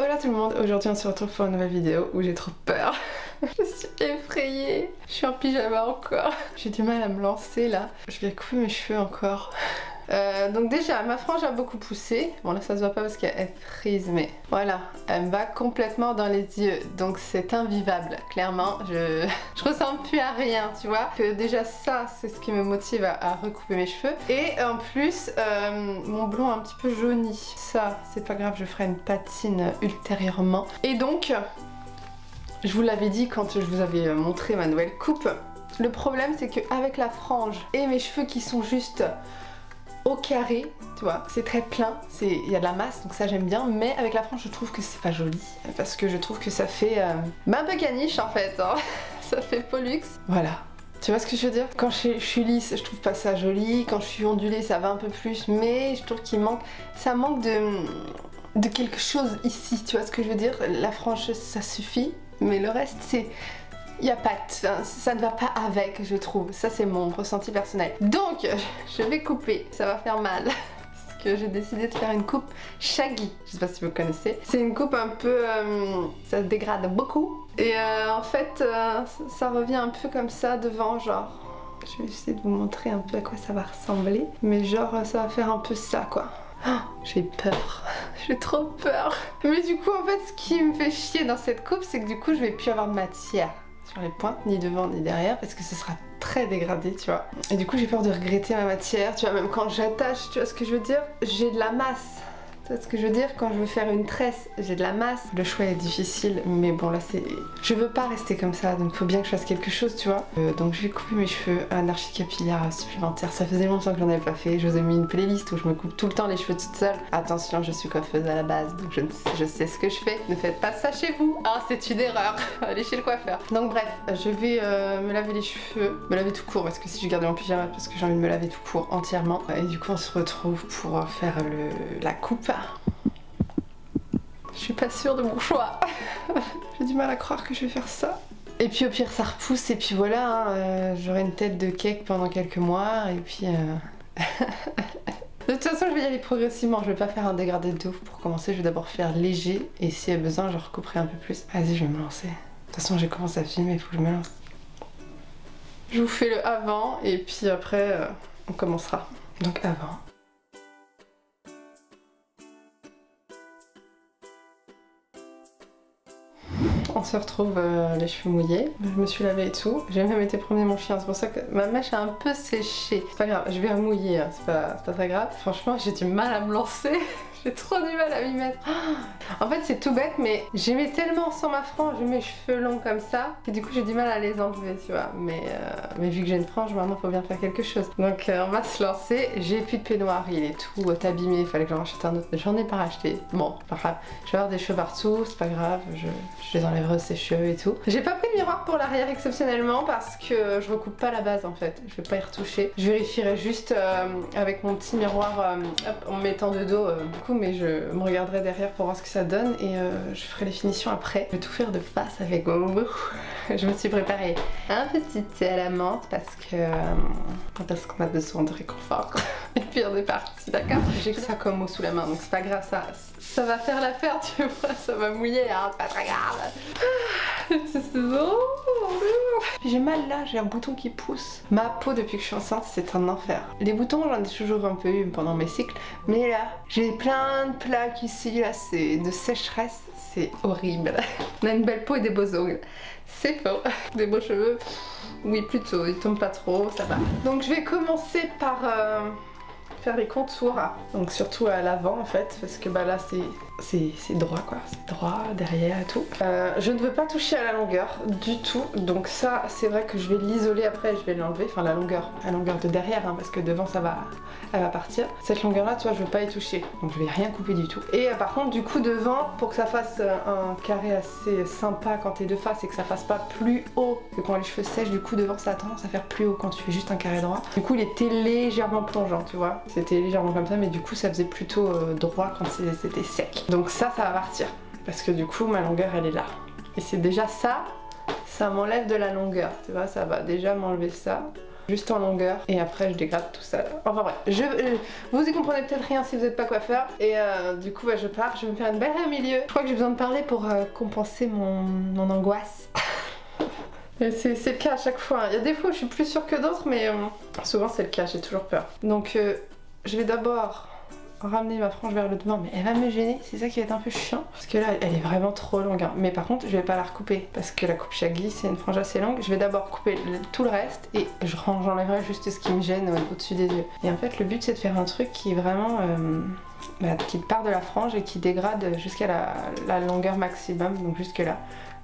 Hola tout le monde, aujourd'hui on se retrouve pour une nouvelle vidéo où j'ai trop peur. Je suis effrayée. Je suis en pyjama encore. J'ai du mal à me lancer là. Je vais couper mes cheveux encore. Donc déjà ma frange a beaucoup poussé. Bon là ça se voit pas parce qu'elle frise, mais voilà, elle me va complètement dans les yeux. Donc c'est invivable, clairement. Je ressemble plus à rien, tu vois. Que déjà ça c'est ce qui me motive à recouper mes cheveux. Et en plus mon blond un petit peu jauni. Ça c'est pas grave, je ferai une patine ultérieurement. Et donc je vous l'avais dit quand je vous avais montré ma nouvelle coupe. Le problème c'est qu'avec la frange et mes cheveux qui sont juste au carré, tu vois, c'est très plein, il y a de la masse, donc ça j'aime bien, mais avec la frange je trouve que c'est pas joli, parce que je trouve que ça fait un peu caniche en fait, hein. Ça fait pollux. Voilà. Tu vois ce que je veux dire? Quand je suis lisse, je trouve pas ça joli, quand je suis ondulée ça va un peu plus, mais je trouve qu'il manque, ça manque de quelque chose ici, tu vois ce que je veux dire? La frange ça suffit, mais le reste c'est... Il n'y a pas de... ça ne va pas avec, je trouve. Ça c'est mon ressenti personnel. Donc je vais couper, ça va faire mal. Parce que j'ai décidé de faire une coupe shaggy. Je sais pas si vous connaissez. C'est une coupe un peu... ça se dégrade beaucoup. Et en fait ça revient un peu comme ça devant, genre... Je vais essayer de vous montrer un peu à quoi ça va ressembler. Mais genre ça va faire un peu ça quoi. Oh, j'ai peur, j'ai trop peur. Mais du coup en fait ce qui me fait chier dans cette coupe c'est que du coup je vais plus avoir de matière sur les pointes, ni devant ni derrière, parce que ce sera très dégradé, tu vois. Et du coup j'ai peur de regretter ma matière, tu vois, même quand j'attache, tu vois ce que je veux dire, j'ai de la masse. Tu vois ce que je veux dire? Quand je veux faire une tresse, j'ai de la masse. Le choix est difficile, mais bon là c'est... Je veux pas rester comme ça, donc faut bien que je fasse quelque chose, tu vois. Donc je vais couper mes cheveux un archi capillaire supplémentaire. Ça faisait longtemps que j'en avais pas fait. Je vous ai mis une playlist où je me coupe tout le temps les cheveux toute seule. Attention, je suis coiffeuse à la base, donc je sais ce que je fais. Ne faites pas ça chez vous. Ah, c'est une erreur. Allez chez le coiffeur. Donc bref, je vais me laver les cheveux. Me laver tout court, parce que si je gardais mon pyjama, parce que j'ai envie de me laver tout court entièrement. Et du coup on se retrouve pour faire la coupe. Je suis pas sûre de mon choix. J'ai du mal à croire que je vais faire ça. Et puis au pire ça repousse et puis voilà, hein, j'aurai une tête de cake pendant quelques mois et puis... De toute façon je vais y aller progressivement, je vais pas faire un dégradé de ouf pour commencer, je vais d'abord faire léger et s'il y a besoin je recouperai un peu plus. Vas-y je vais me lancer. De toute façon j'ai commencé à filmer, il faut que je me lance. Je vous fais le avant et puis après on commencera. Donc avant. On se retrouve les cheveux mouillés, je me suis lavée et tout, j'ai même été promener mon chien, c'est pour ça que ma mèche a un peu séché. C'est pas grave, je vais remouiller, hein. C'est pas très grave. Franchement j'ai du mal à me lancer, j'ai trop du mal à m'y mettre. En fait c'est tout bête mais j'aimais tellement sans ma frange mes cheveux longs comme ça que du coup j'ai du mal à les enlever, tu vois. Mais vu que j'ai une frange maintenant faut bien faire quelque chose. Donc on va se lancer, j'ai plus de peignoir, il est tout abîmé, il fallait que j'en rachète un autre, j'en ai pas racheté. Bon, pas grave, je vais avoir des cheveux partout, c'est pas grave, je les enlèverai ces cheveux et tout. J'ai pas pris de miroir pour l'arrière exceptionnellement parce que je recoupe pas la base en fait, je vais pas y retoucher. Je vérifierai juste avec mon petit miroir en me mettant de dos du coup, mais je me regarderai derrière pour voir ce que ça donne et je ferai les finitions après. Je vais tout faire de face avec vous. Je me suis préparée un petit thé à la menthe parce qu'on a besoin de réconfort. Et puis on est parti, d'accord? J'ai que ça comme mot sous la main donc c'est pas grave, ça va faire l'affaire, tu vois, ça va mouiller, hein, c'est pas très grave. J'ai mal là, j'ai un bouton qui pousse. Ma peau depuis que je suis enceinte c'est un enfer. Les boutons j'en ai toujours un peu eu pendant mes cycles, mais là j'ai plein de plaques ici, là c'est de sécheresse, c'est horrible. On a une belle peau et des beaux ongles, c'est faux. Des beaux cheveux, oui plutôt, ils tombent pas trop, ça va. Donc je vais commencer par... faire les contours, donc surtout à l'avant en fait, parce que bah là c'est droit quoi, c'est droit derrière et tout. Je ne veux pas toucher à la longueur du tout, donc ça c'est vrai que je vais l'isoler après, je vais l'enlever, enfin la longueur de derrière hein, parce que devant elle va partir. Cette longueur là tu vois je veux pas y toucher, donc je vais rien couper du tout. Et par contre du coup devant, pour que ça fasse un carré assez sympa quand t'es de face et que ça fasse pas plus haut que quand les cheveux sèchent, du coup devant ça a tendance à faire plus haut quand tu fais juste un carré droit. Du coup il était légèrement plongeant tu vois, c'était légèrement comme ça mais du coup ça faisait plutôt droit quand c'était sec. Donc ça va partir parce que du coup ma longueur elle est là. Et c'est déjà ça m'enlève de la longueur, tu vois, ça va déjà m'enlever ça. juste en longueur et après je dégrade tout ça. Enfin bref, vous y comprenez peut-être rien si vous n'êtes pas coiffeur et du coup je pars, je vais me faire une belle au milieu. Je crois que j'ai besoin de parler pour compenser mon angoisse. C'est le cas à chaque fois. Il y a des fois où je suis plus sûre que d'autres mais souvent c'est le cas, j'ai toujours peur. Donc je vais d'abord ramener ma frange vers le devant, mais elle va me gêner, c'est ça qui va être un peu chiant parce que là elle est vraiment trop longue hein. Mais par contre je vais pas la recouper parce que la coupe Chagli c'est une frange assez longue. Je vais d'abord couper tout le reste et j'enlèverai juste ce qui me gêne au-dessus des yeux. Et en fait le but c'est de faire un truc qui est vraiment qui part de la frange et qui dégrade jusqu'à la longueur maximum, donc jusque là.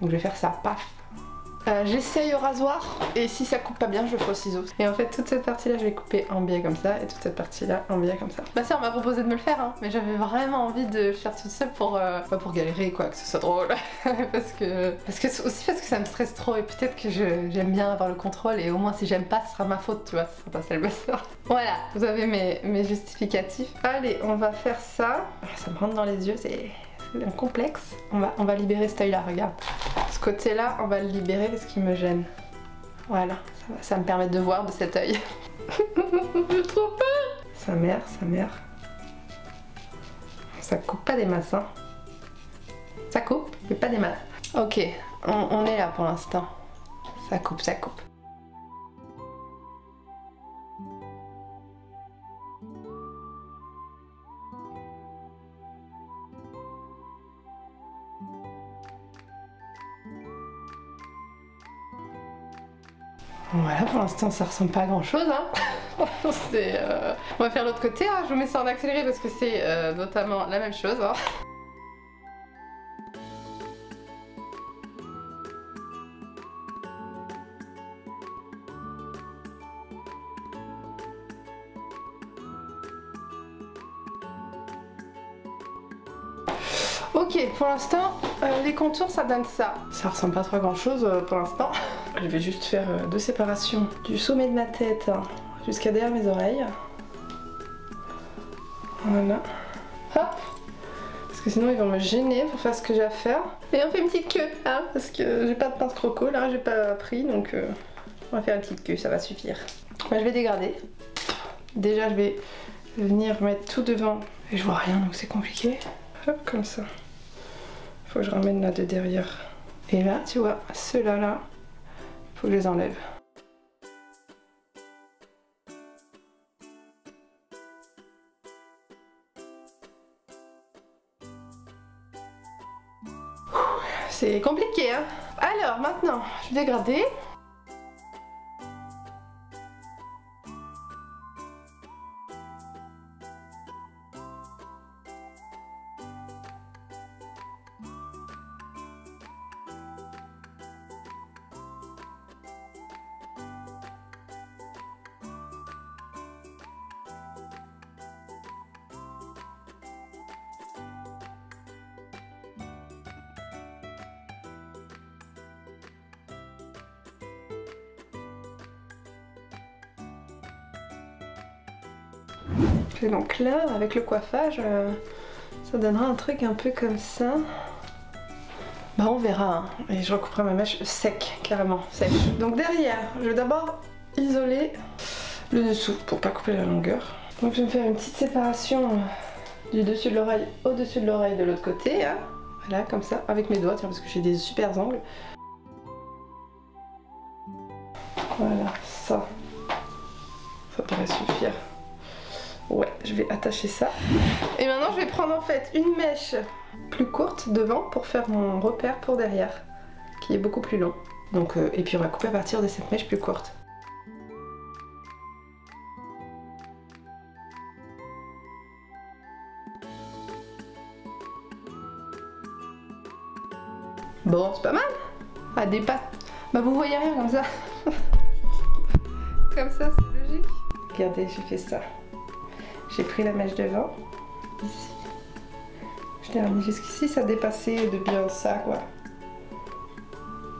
Donc je vais faire ça, paf. J'essaye au rasoir et si ça coupe pas bien je le ferai au ciseau. Et en fait toute cette partie là je vais couper en biais comme ça et toute cette partie là en biais comme ça. Ma soeur m'a proposé de me le faire hein, mais j'avais vraiment envie de le faire toute seule pour galérer quoi, que ce soit drôle. parce que ça me stresse trop et peut-être que j'aime bien avoir le contrôle et au moins si j'aime pas ce sera ma faute tu vois, ce sera pas celle de ma soeur. Voilà, vous avez mes justificatifs. Allez on va faire ça. Ça me rentre dans les yeux, c'est un complexe. On va libérer cet œil là, regarde. Ce côté là on va le libérer parce qu'il me gêne. Voilà, ça va me permettre de voir de cet œil. J'ai trop peur. Sa mère. Ça coupe pas des masses hein. Ça coupe, mais pas des masses. Ok, on est là pour l'instant. Ça coupe. Voilà, pour l'instant ça ressemble pas à grand chose hein. On va faire l'autre côté hein. Je vous mets ça en accéléré parce que c'est notamment la même chose hein. Ok, pour l'instant, les contours ça donne ça. Ça ressemble pas trop à grand chose pour l'instant. Je vais juste faire deux séparations du sommet de ma tête hein, jusqu'à derrière mes oreilles. Voilà. Hop. Parce que sinon ils vont me gêner pour faire ce que j'ai à faire. Et on fait une petite queue, hein, parce que j'ai pas de pince croco là, j'ai pas pris donc on va faire une petite queue, ça va suffire. Bah, je vais dégrader. Déjà je vais venir mettre tout devant et je vois rien donc c'est compliqué. Hop, comme ça. Faut que je ramène là de derrière. Et là, tu vois, ceux-là, là, faut que je les enlève. C'est compliqué, hein. Alors, maintenant, je vais dégrader. Et donc là, avec le coiffage, ça donnera un truc un peu comme ça. Bah on verra, hein. Et je recouperai ma mèche sec, carrément, sèche. Donc derrière, je vais d'abord isoler le dessous pour pas couper la longueur. Donc je vais me faire une petite séparation du dessus de l'oreille au dessus de l'oreille de l'autre côté. Hein. Voilà, comme ça, avec mes doigts, tiens, parce que j'ai des super angles. Voilà, ça devrait suffire. Ouais, je vais attacher ça. Et maintenant, je vais prendre en fait une mèche plus courte devant pour faire mon repère pour derrière, qui est beaucoup plus long. Donc, et puis on va couper à partir de cette mèche plus courte. Bon, c'est pas mal. Ah, des pattes. Bah vous voyez rien comme ça. Comme ça, c'est logique. Regardez, j'ai fait ça. J'ai pris la mèche devant, ici. Je l'ai ramenée jusqu'ici, ça dépassait de bien ça, quoi.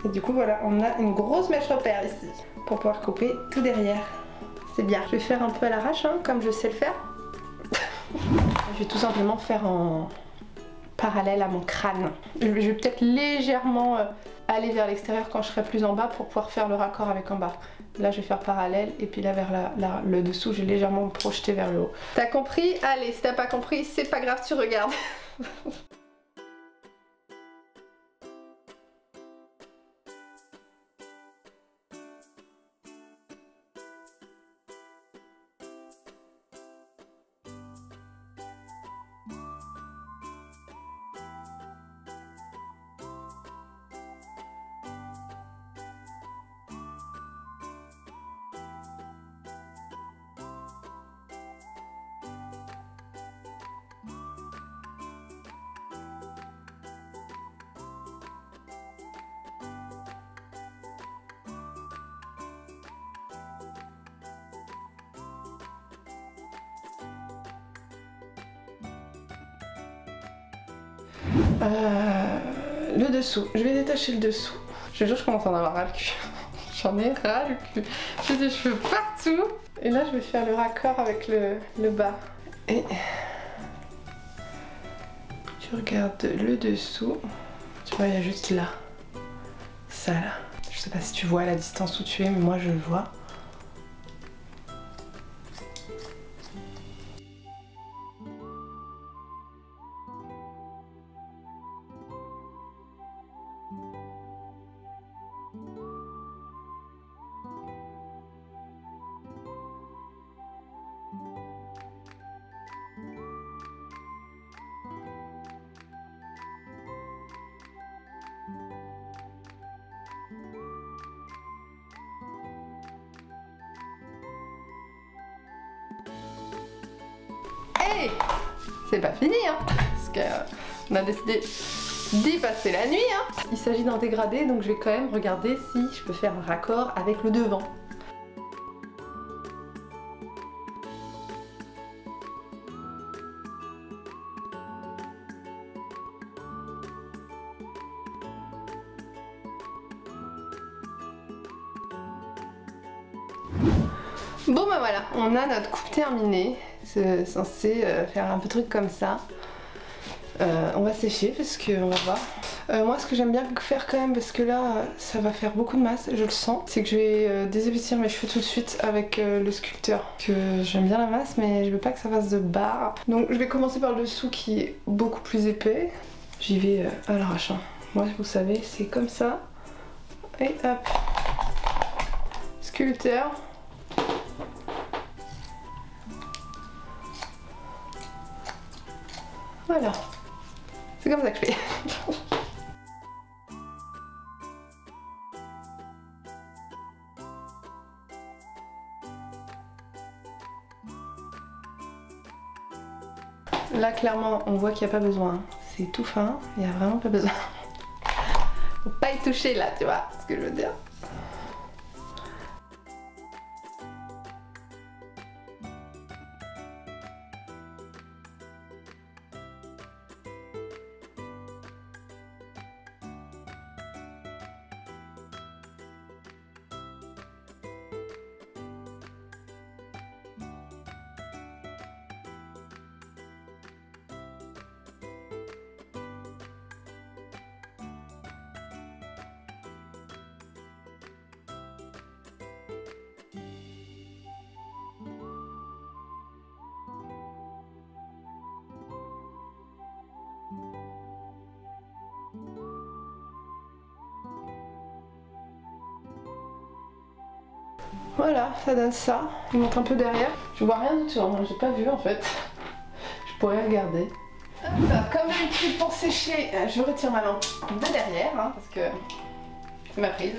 Et du coup, voilà, on a une grosse mèche repère ici, pour pouvoir couper tout derrière. C'est bien. Je vais faire un peu à l'arrache, hein, comme je sais le faire. Je vais tout simplement faire en parallèle à mon crâne. Je vais peut-être légèrement aller vers l'extérieur quand je serai plus en bas pour pouvoir faire le raccord avec en bas. Là je vais faire parallèle et puis là vers le dessous je vais légèrement me projeter vers le haut. T'as compris? Allez, si t'as pas compris, c'est pas grave, tu regardes. Le dessous, je vais détacher le dessous. Je te jure, je commence à en avoir ras le cul. J'en ai ras le cul. J'ai des cheveux partout. Et là, je vais faire le raccord avec le bas. Et tu regardes le dessous. Tu vois, il y a juste là. Ça là. Je sais pas si tu vois à la distance où tu es, mais moi je le vois. Hey, c'est pas fini hein, parce qu'on a décidé d'y passer la nuit hein. Il s'agit d'un dégradé, donc je vais quand même regarder si je peux faire un raccord avec le devant. Bon bah voilà, on a notre coupe terminée. C'est censé faire un peu truc comme ça. On va sécher parce qu'on va voir. Moi ce que j'aime bien faire quand même, parce que là ça va faire beaucoup de masse, je le sens, c'est que je vais désépaissir mes cheveux tout de suite avec le sculpteur. Que j'aime bien la masse mais je veux pas que ça fasse de barre. Donc je vais commencer par le dessous qui est beaucoup plus épais. J'y vais à l'arrachant. Moi vous savez c'est comme ça. Et hop. Sculpteur. Voilà, c'est comme ça que je fais. Là clairement on voit qu'il n'y a pas besoin, c'est tout fin, il n'y a vraiment pas besoin. Faut pas y toucher là, tu vois ce que je veux dire. Voilà, ça donne ça. Je montre un peu derrière. Je vois rien du tout, hein. J'ai pas vu en fait. Je pourrais regarder. Comme d'habitude pour sécher, je retire ma lampe de derrière, hein, parce que c'est ma prise.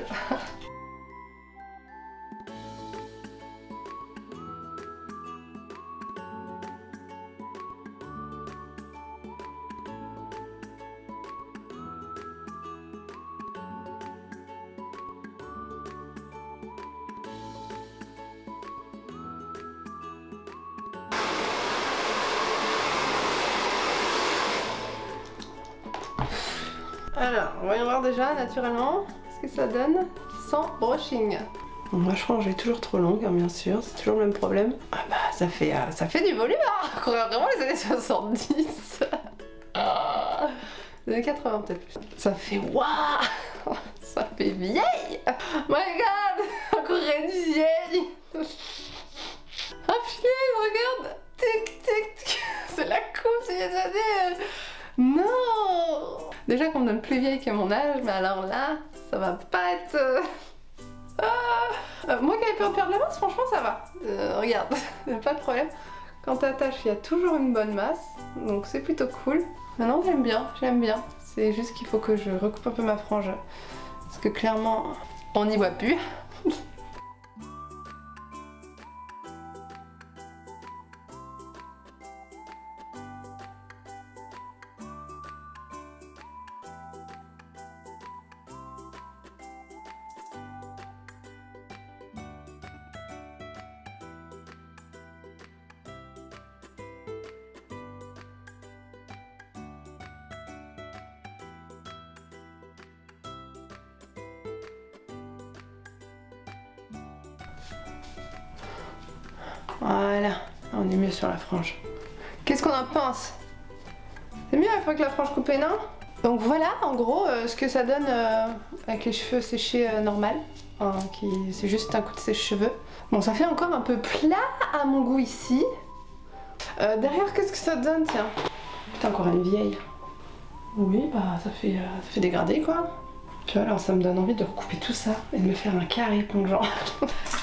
Alors, voyons voir déjà naturellement ce que ça donne sans brushing. Bon, moi je pense que j'ai toujours trop longue, hein, bien sûr, c'est toujours le même problème. Ah bah ça fait du volume, hein. On croirait vraiment les années 70. Les années 80 peut-être plus. Ça fait waouh. Ça fait vieille. My god, encore une vieille. Ah punaise, regarde. Tic tic tic. C'est la coupe, c'est les années. Non. Déjà qu'on me donne plus vieille que mon âge, mais alors là, ça va pas être... moi qui avais peur de perdre la masse, franchement ça va. Regarde, y'a pas de problème. Quand t'attaches, il y a toujours une bonne masse, donc c'est plutôt cool. Maintenant j'aime bien, j'aime bien. C'est juste qu'il faut que je recoupe un peu ma frange, parce que clairement, on n'y voit plus. Voilà, on est mieux sur la frange. Qu'est-ce qu'on en pense? C'est mieux avec la frange coupée, non? Donc voilà, en gros, ce que ça donne avec les cheveux séchés normal. C'est juste un coup de sèche-cheveux. Bon, ça fait encore un peu plat à mon goût ici. Derrière, qu'est-ce que ça donne, tiens? Putain, encore une vieille. Oui, bah ça fait dégradé, quoi. Tu vois, alors ça me donne envie de recouper tout ça et de me faire un carré plongeant.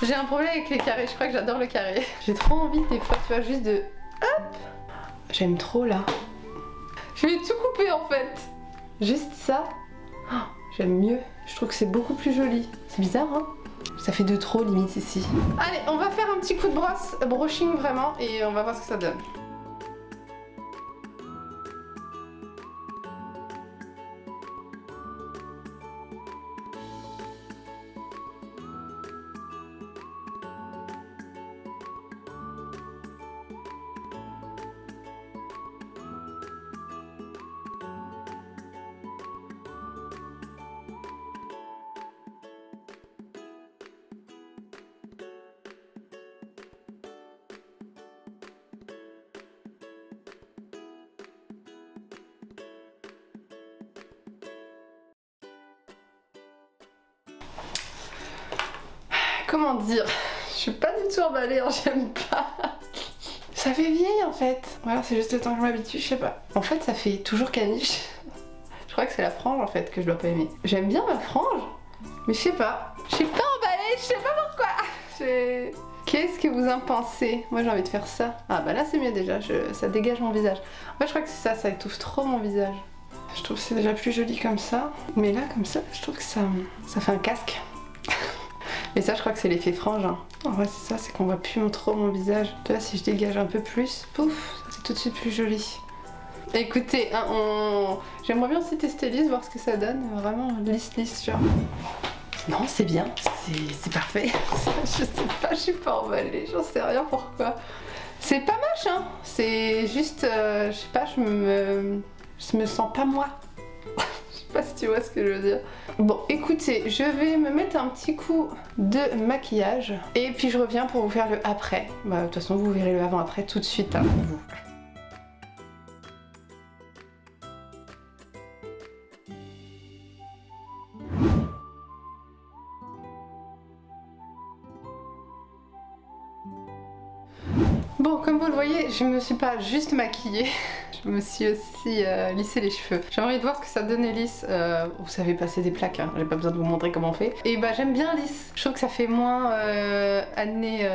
J'ai un problème avec les carrés, je crois que j'adore le carré. J'ai trop envie des fois, tu vois, juste de... Hop. J'aime trop là. Je vais tout couper en fait. Juste ça. Oh, j'aime mieux. Je trouve que c'est beaucoup plus joli. C'est bizarre, hein? Ça fait de trop limite ici. Allez, on va faire un petit coup de brosse, brushing vraiment, et on va voir ce que ça donne. Comment dire? Je suis pas du tout emballée, hein, j'aime pas. Ça fait vieille en fait. Voilà, c'est juste le temps que je m'habitue, je sais pas. En fait, ça fait toujours caniche. Je crois que c'est la frange en fait que je dois pas aimer. J'aime bien ma frange, mais je sais pas. Je suis pas emballée, je sais pas pourquoi. Qu'est-ce que vous en pensez? Moi j'ai envie de faire ça. Ah bah là c'est mieux déjà, ça dégage mon visage. En fait je crois que c'est ça étouffe trop mon visage. Je trouve que c'est déjà plus joli comme ça. Mais là comme ça, je trouve que ça fait un casque. Mais ça je crois que c'est l'effet frange. Hein. En vrai c'est ça, c'est qu'on voit plus trop mon visage. Tu vois, si je dégage un peu plus, pouf, ça c'est tout de suite plus joli. Écoutez, hein, j'aimerais bien aussi tester lisse, voir ce que ça donne. Vraiment lisse genre. Non, c'est bien, c'est parfait. Je sais pas, je suis pas emballée, j'en sais rien pourquoi. C'est pas moche, hein. C'est juste, je sais pas, je me sens pas moi. Je sais pas si tu vois ce que je veux dire. Bon, écoutez, je vais me mettre un petit coup de maquillage et puis je reviens pour vous faire le après. Bah, de toute façon, vous verrez le avant-après tout de suite, hein, vous. Bon, comme vous le voyez, je me suis pas juste maquillée, je me suis aussi lissé les cheveux. J'ai envie de voir ce que ça donnait lisse. Vous savez passer des plaques, hein. J'ai pas besoin de vous montrer comment on fait. Et bah j'aime bien lisse. Je trouve que ça fait moins année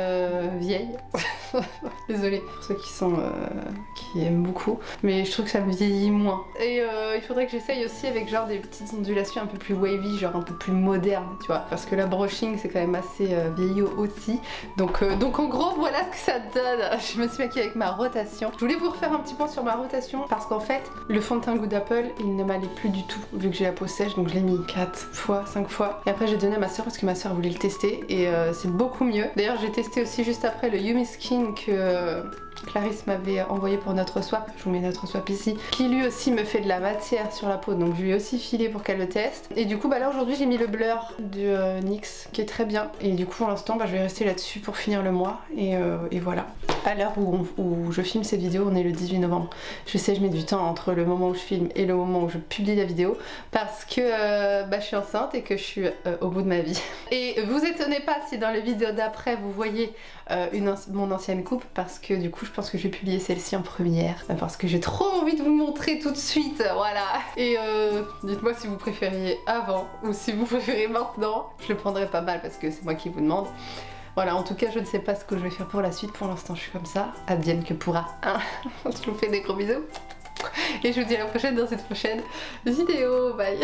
vieille. Désolée pour ceux qui aiment beaucoup, mais je trouve que ça me vieillit moins. Et il faudrait que j'essaye aussi avec genre des petites ondulations un peu plus wavy, genre un peu plus moderne, tu vois. Parce que la brushing c'est quand même assez vieillot aussi. Donc en gros voilà ce que ça donne. Je me suis maquillée avec ma rotation. Je voulais vous refaire un petit point sur ma rotation parce qu'en fait le fond de teint Good Apple il ne m'allait plus du tout vu que j'ai la peau sèche, donc je l'ai mis 4 fois, 5 fois. Et après j'ai donné à ma soeur parce que ma soeur voulait le tester et c'est beaucoup mieux. D'ailleurs j'ai testé aussi juste après le Yumi Skin que Clarisse m'avait envoyé pour notre swap, je vous mets notre swap ici, qui lui aussi me fait de la matière sur la peau, donc je lui ai aussi filé pour qu'elle le teste. Et du coup bah là aujourd'hui j'ai mis le blur de NYX qui est très bien, et du coup pour l'instant bah, je vais rester là-dessus pour finir le mois, et voilà. À l'heure où je filme cette vidéo, on est le 18 novembre, Je sais, je mets du temps entre le moment où je filme et le moment où je publie la vidéo parce que je suis enceinte et que je suis au bout de ma vie. Et vous étonnez pas si dans les vidéos d'après vous voyez mon ancienne coupe, parce que du coup je pense que je vais publier celle-ci en première parce que j'ai trop envie de vous montrer tout de suite, voilà. Et dites-moi si vous préfériez avant ou si vous préférez maintenant. Je le prendrai pas mal parce que c'est moi qui vous demande. Voilà, en tout cas je ne sais pas ce que je vais faire pour la suite, pour l'instant je suis comme ça, advienne que pourra. Hein. Je vous fais des gros bisous et je vous dis à la prochaine dans cette prochaine vidéo, bye.